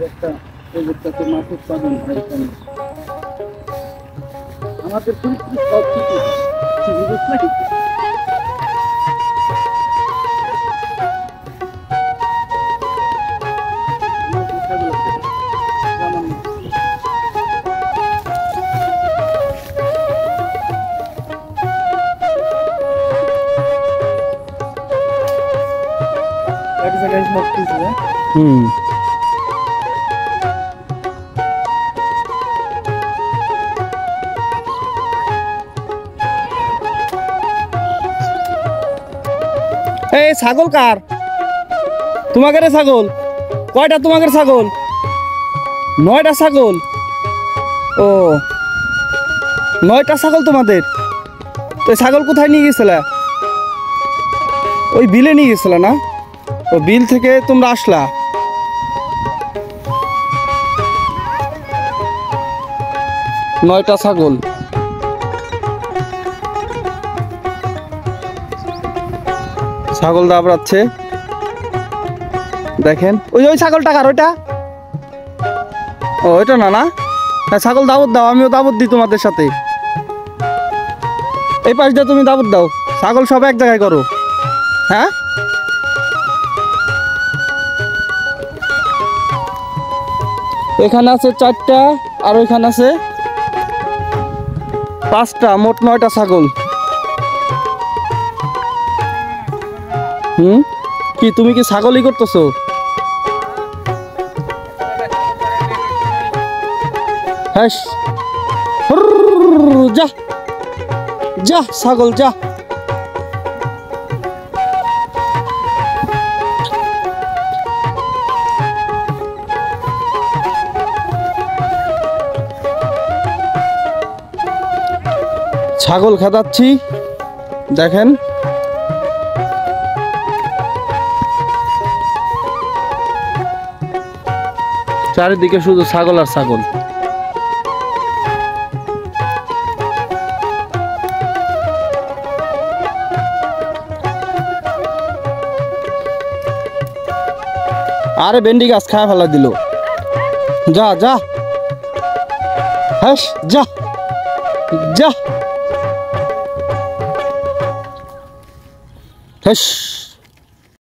একটা প্রজেক্টটাতে মাছ উৎপাদন হয় এখানে। আমাদের পরিস্থিতি সব কিছু এক জায়গায় সব কিছু। এই ছাগল কার? তোমাদের ছাগল কয়টা? তোমাদের ছাগল 9টা ছাগল। ও 9টা ছাগল তোমাদের। তো ছাগল কোথায় নিয়ে গেছিলে? ওই বিলে নিয়ে গেছিলে না? ও বিল থেকে তোমরা আসলা। নয়টা ছাগল। ছাগল দাবড়াচ্ছে দেখেন। ওই ওই ছাগলটা কার? ওইটা? ও ওইটা না না। হ্যাঁ ছাগল দাবত দাও, আমিও দাবত দিই তোমাদের সাথে। এই পাশ দিয়ে তুমি দাবত দাও, ছাগল সব এক জায়গায় করো। হ্যাঁ এখানে আছে 4টা আর ওইখানে আছে 5টা, মোট 9টা ছাগল। কি তুমি কি ছাগলই করতেছো? হ্যাঁ যা যা ছাগল যা। ছাগল খেদাচ্ছি দেখেন। চারিদিকে শুধু ছাগল আর ছাগল। আরে ভেন্ডি গাছ খায় ফেলা দিল। যা যা হ্যাঁ যা যা হ্যাঁ।